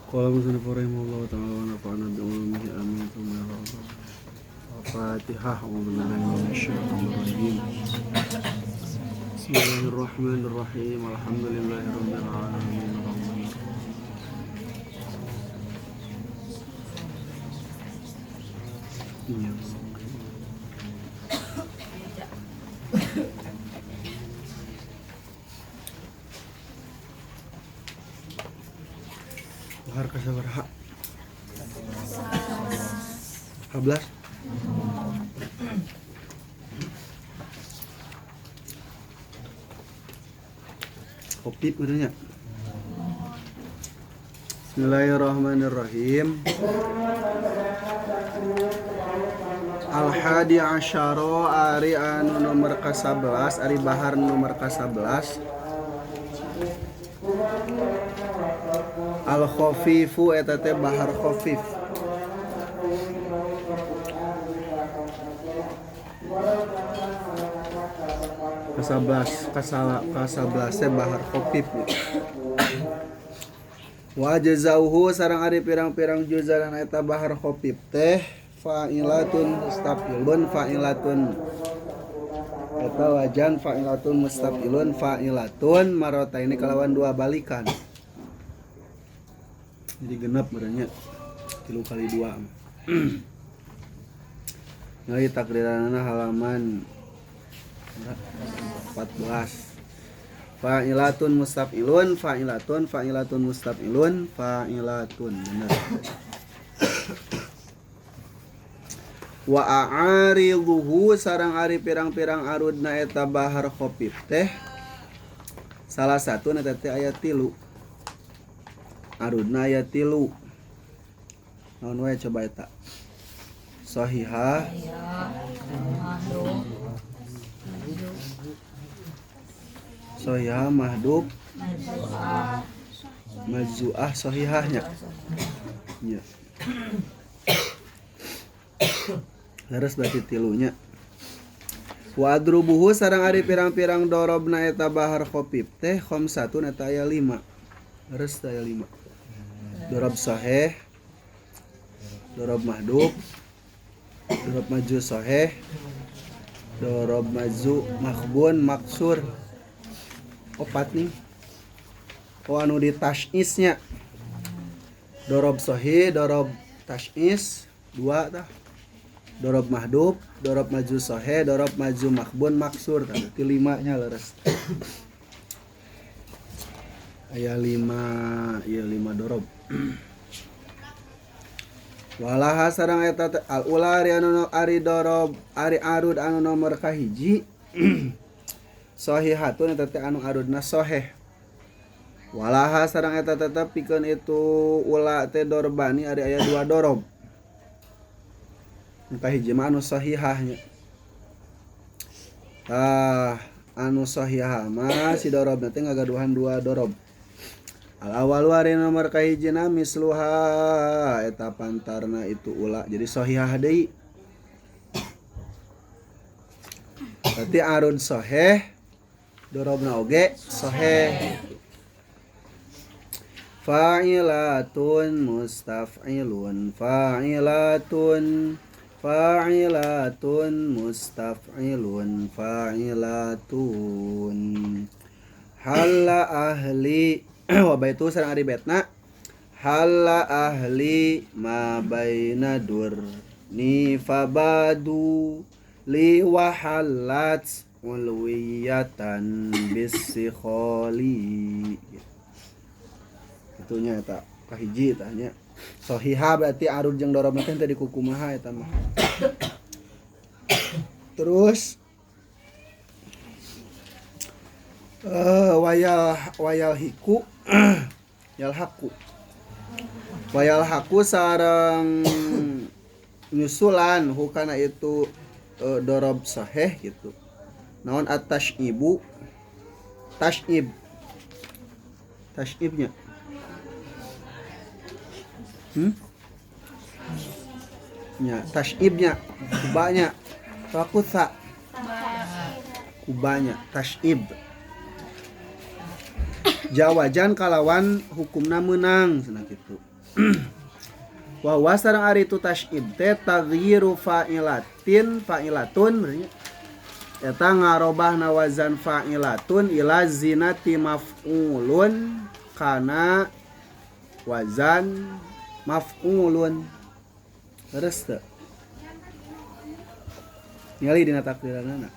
Qala musannif rahimahullahu ta'ala wa nafa'ana bi ulumihi amin thumma ya rabbal Al-Fatihah. A'udzu billahi minasyaitonir rajim. Bismillahirrahmanirrahim. Alhamdulillahirabbil alamin. Iya. Bahar kasabaraha 11. Kopi benernya. Bismillahirrahmanirrahim. Al-hadi asyara ari anu nomor ka-11, ari bahar nomor ka-11. Al-khafifu eta teh bahar khafif. Ka-11 teh bahar khafif. Wa jazauhu sareng ari pirang-pirang juzaran eta bahar khafif teh fa'ilatun mustafilun fa'ilatun eta wajan fa'ilatun mustafilun fa'ilatun marota ini kalawan dua balikan. Jadi genep berenya 3 kali 2. Ngai takdiranana halaman 14. Fa'ilatun mustafilun fa'ilatun mustafilun fa'ilatun bener. Wa a'ariduhu sareng ari pirang-pirang arudna eta bahar khafif teh salah satu eta teh aya 3. Arudna aya 3. Naon wae coba eta? Sahihah, sahihah mahdub, majzu'ah sahihahnya. Nya. Laras berarti 3-nya. Wa adrubuhu sareng ari pirang-pirang dorobna eta bahar khafif teh khamsatun eta aya 5. Laras aya 5. Dorob sahih, dorob mahdub, dorob maju sahih, dorob maju makhbun maksur. 4 nih. Anu di tasysnya. Dorob sahih, dorob tasyis 2 tah. Dorob mahdub, dorob maju sahih, dorob maju makhbun maksur. Berarti 5-nya leres. Aya 5, ieu 5 dorob. Walaha sareng eta al-ula ari dorob ari arud anu nomor kahiji. Sahihatun eta teh anu arudna sahih. Walaha sareng eta tetep pikeun itu ula teh dorbani ari aya 2 dorob. Nu kahiji mah anu sahihahnya. Anu sahihah mah si dorobna teh ngagaduhan 2 dorob. Al-awalu ari nomor kahijina misluha eta pantarna itu ula. Jadi sahihah deui. Berarti arud sahih dorobna oge sahih. Fa'ilatun mustaf'ilun fa'ilatun fa'ilatun mustaf'ilun fa'ilatun halla ahli wa baitu sareng ari betna halla ahli ma baina durni fabadu li wa halat ulwiyatan bisikholi. Itunya eta kahiji tanya. Sahihah berarti arud jeung dorobna teh tadi kukumaha eta mah. Terus wayal hiku yalhaku wayal haku sareng nyusulan hukana itu dorob sahih gitu. Naon at-tasyibu tasyibnya nya tasyibnya kubanya fakusa kubanya tasyib jawajan kalawan hukumna menang cenah kitu. Wa wasarang ari tu tasyib teh taghyiru fa'ilatun berarti eta ngarobahna wazan fa'ilatun ila zinati maf'ulun kana wazan maf'ulun. Terus teu ningali dina takdiranana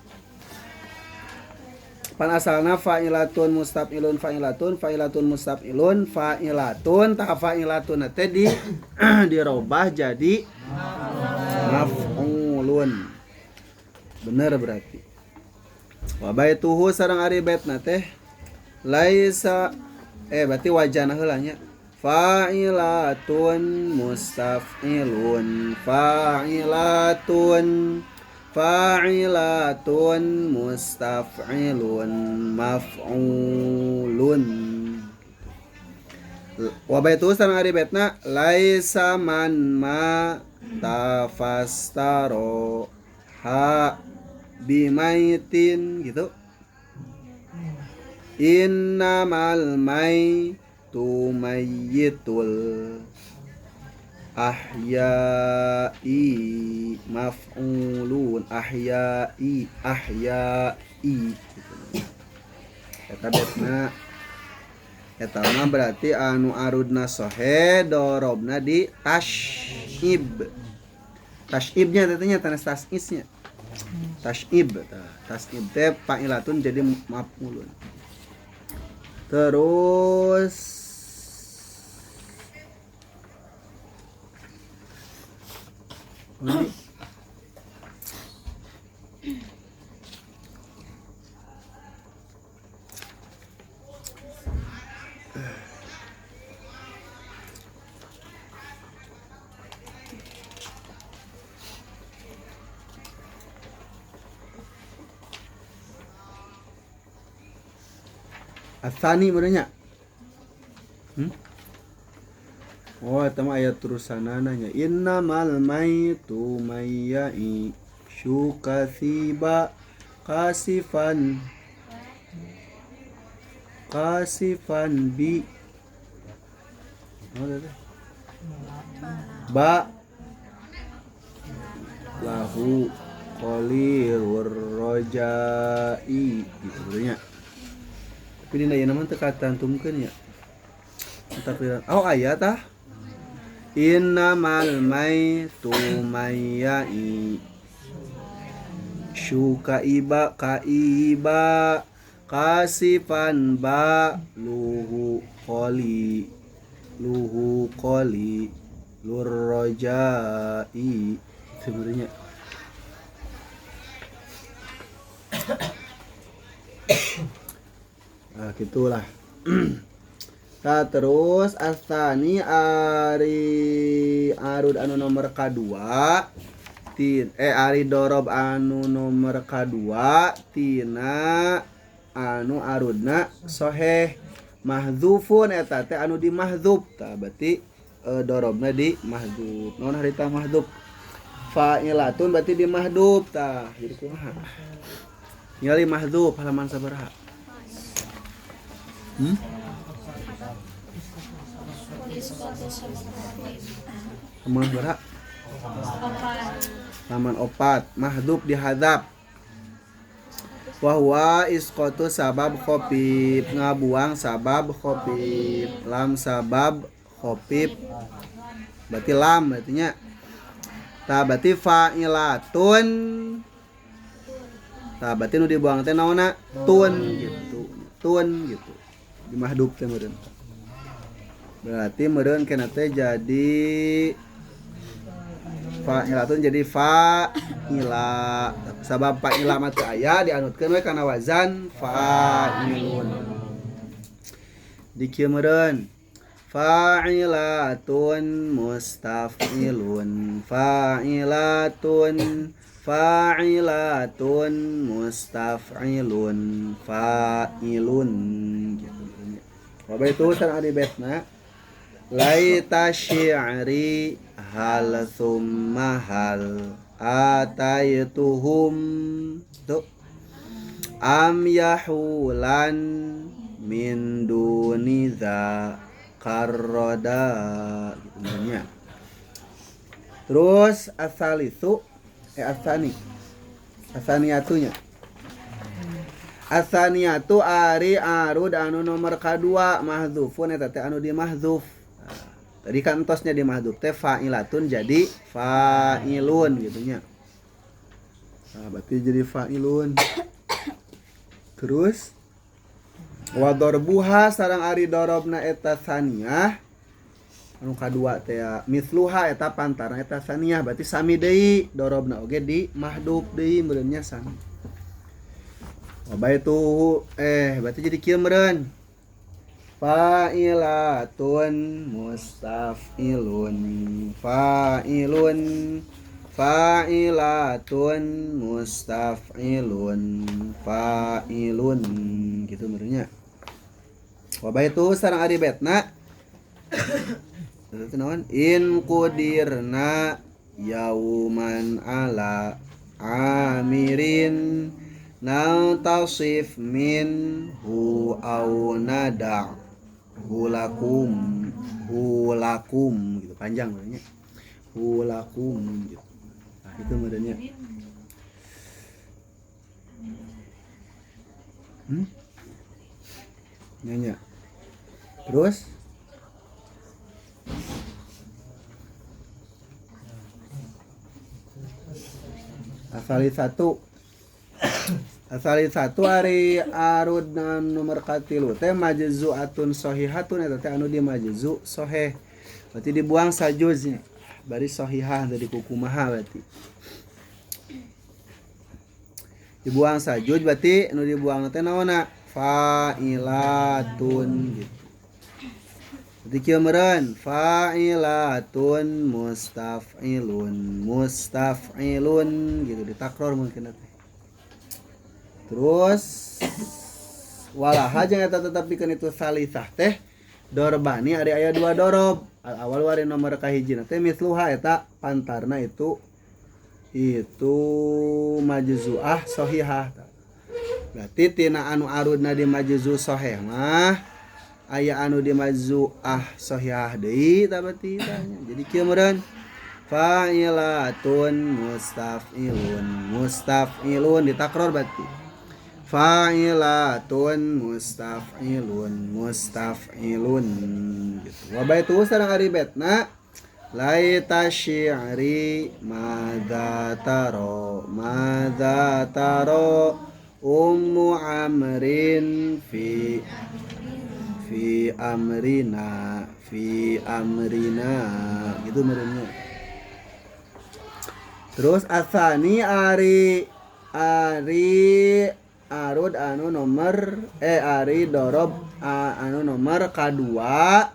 pan asalna fa'ilatun mustaf'ilun fa'ilatun mustaf'ilun fa'ilatun ta fa'ilatun teh di dirobah jadi maf'ulun. Bener berarti. Wa baituhu sareng ari baitna teh laisa berarti wajana heula nya. Fa'ilatun mustaf'ilun fa'ilatun mustaf'ilun maf'ulun. Wa baitu sareng ari baitna laisa man ma tafastaro ha bimaitin gitu. Innamal maitu mayyitul ahya'i maf'ulun ahya'i eta betna eta mah berarti anu arudna sohe dorobna di tasyib. Tasyibnya tetenya tanas tasisnya tasyib teh fa'ilatun jadi maf'ulun. Terus Asani menanya. Oh, eta mah aya terusanana nya. Innamal maitu mayyai syukasiba kasifan bi ba lahu qalilur rojai gitu nya. Tapi dina ieu mah teu katantumkeun nya. Takdiran. Oh aya tah. Innamal maitu mayyai syukaiba kaiba kasifan ba luhu qoli lurrojai sebenarnya. Nah gitulah. Nah terus asani ari arud anu nomor kadua ari dorob anu nomor kadua tina anu arudna soheh mahdzufun eta teh anu di mahdzuf tah berarti dorobna di mahdzuf. Naon harita mahdzuf? Fa'ilatun berarti di mahdzuf tah. Jadi kumaha? Ningali mahdzuf halaman sabaraha? Halaman sabaraha? Halaman 4. Mahdzuf dihadzaf. Wa huwa isqatu sabab khafif, ngabuang sabab khafif. Lam sabab khafif berarti lam berarti nya. Tah berarti fa'ilatun. Tah berarti nu dibuang teh naonna? Tun gitu. Tun gitu. Di mahdhuf teh meureun. Berarti meureun kana teh jadi fa'ilatun jadi fa'ila. Sabab fa'ila mah teu aya dianutkeun we kana wazan fa'ilun. Di kieu meureun fa'ilatun mustaf'ilun fa'ilatun mustaf'ilun fa'ilun gitu. Apa itu san ari betna laita syi'ri hal thumma hal ataituhum tuh am yahulan min duniza karoda gitu namanya. Terus asalisu asaniatunya asaniatu ari arud anu nomor kadua mahdzufun eta teh anu di mahdzuf. Tadi kan entosnya di mahdzuf teh fa'ilatun jadi fa'ilun gitu nya. Nah, berarti jadi fa'ilun. Terus wa darbuha sareng ari darobna eta saniyah anu kadua teh misluha eta pantarna eta saniyah berarti sami deui darobna oge di mahdhuf deui meureunnya sami. Baitu berarti jadi kieu meureun fa'ilatun mustaf'ilun fa'ilun fa'ilatun mustaf'ilun fa'ilun gitu meureunnya. Baitu sareng ari betna itu naon in qudirna yauman ala amirin nautasif min hu au nada hulakum gitu panjang namanya hulakum gitu. Nah itu modelnya nyanyi. Terus asali satu hari arud nomor katilu teh majzu'atun shahihatun eta teh anu di majzu' sahih berarti dibuang sajuz bari shahihah dari kukumaha berarti dibuang sajuz berarti anu dibuang teh naonna fa'ilatun gitu. Berarti kieu meureun fa'ilatun mustaf'ilun gitu ditakror mungkin teh. Terus walaha jeung eta tetep pikeun itu salisah teh dorbani ari aya dua dorob. Al awal wari nomor kahijina teh misluha eta pantarna itu majzu'ah shahihah. Berarti tina anu arudna di majzu' shahih mah aya anu di majzu'ah shahihah deui ta berarti tanya. Jadi kieu meureun fa'ilatun mustaf'ilun ditakror berarti fa'ilatun mustaf'ilun gitu. Wa baitu sareng ari betna laita syi'ri madza taro ummu amrin fi amrina gitu meureunnya. Terus asani ari arud anu nomor ari dorob anu nomor kadua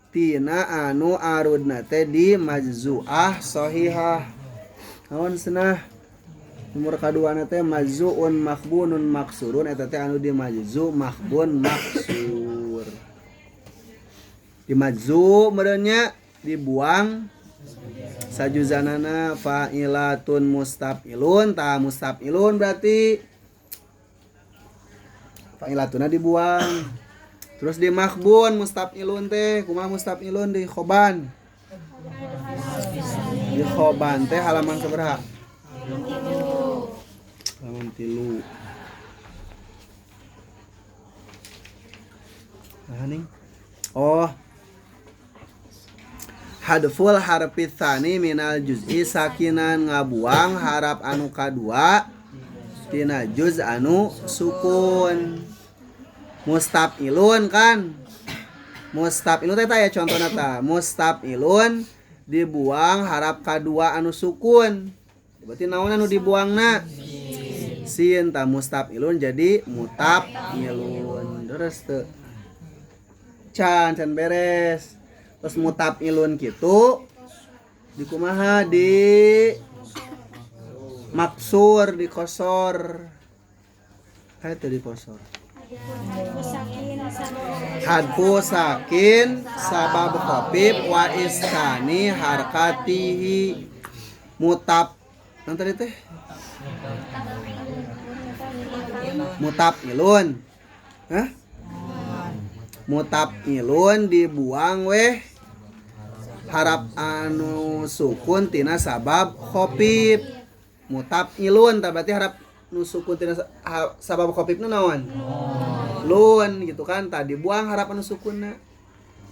tina anu arudna teh di majzu'ah shahihah. Naon cenah nomor kaduana teh majzu'un makhbunun maksurun eta teh anu di majzu' makhbun maksur. Di majzu' meureunnya dibuang sajuzanana fa'ilatun mustaf'ilun ta mustaf'ilun berarti fa'ilatuna dibuang. Terus di makhbun mustaf'ilun teh kumaha mustaf'ilun di khoban. Di khoban teh halaman sabaraha? Halaman 3. Nah ning. Oh. Hadful harfi tsani minal juz'i sakinan ngabuang harap anu kadua tina juz anu sukun. Mustaf'ilun kan mustaf'ilun teh ya contohna ta mustaf'ilun dibuang harap kadua anu sukun berarti naon anu dibuangna sin ta mustaf'ilun jadi mutaf'ilun terus teu can beres. Terus mutaf'ilun kitu di kumaha di maksur di kosor kayak tadi kosor hadfu sakin sabab khafif wa iskani harkatihi mutaf nang tadi teh mutaf'ilun Mutaf'ilun dibuang weh harap anu sukun tina sabab khafif. Mutaf'ilun tah berarti harap nu sukun tina sabab khafif nu naon? Lun gitu kan, tadi buang harap anu sukunna.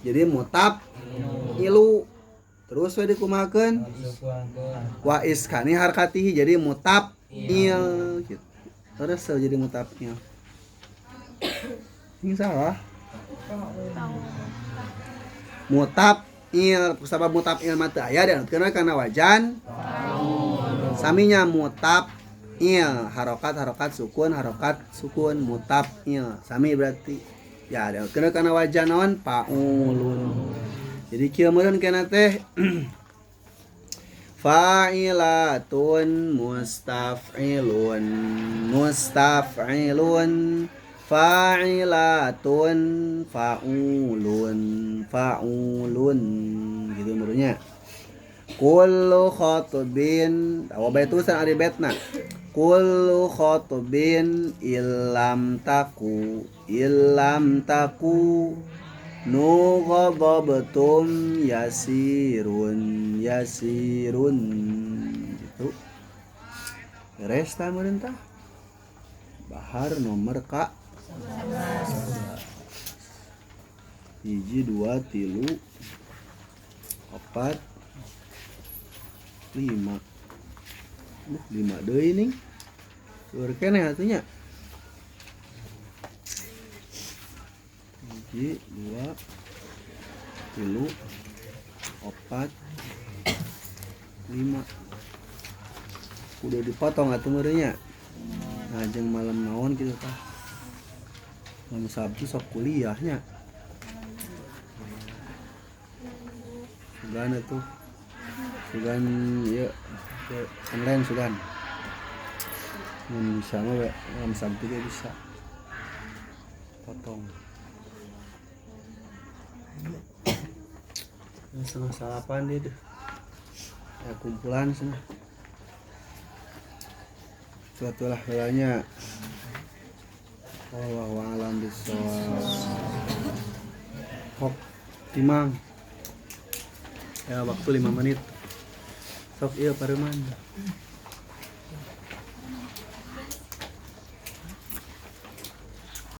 Jadi mutaf'ilu. Terus we dikumahakeun wa iskani harkatihi jadi mutaf'il gitu. Terus jadi mutaf'il. Ini salah. Mutaf'il sabab mutaf'il mah teu aya dianutkeun kana wajan saminya mutaf'il harokat sukun mutaf'il sami berarti ya dianutkeun kana wajan naon faulun. Jadi kieu meureun kana teh fa'ilatun mustaf'ilun fa'ilatun fa'ulun gitu menurutnya. Kullu khotbin awa bae tulisan ari betna. Kullu khotbin illam taku nu ghadabtum yasirun gitu. Beres tah meureun tah. Bahar nomor ka 1 2 3 4 5 5 deui ning keur keneh atunya 1 2 3 4 5 udah dipotong atuh meureunnya. Nah jeung malam naon kitu tah malam Sabtu sok kuliahnya sugan atuh sugan ieu online sugan mun bisa mah malam Sabtu ge bisa potong. Setengah salapan dia deh ya kumpulan sana suatulah halanya. Wallahu a'lam bishawab. Hop timang ya waktu 5 menit sok ieu pareuman.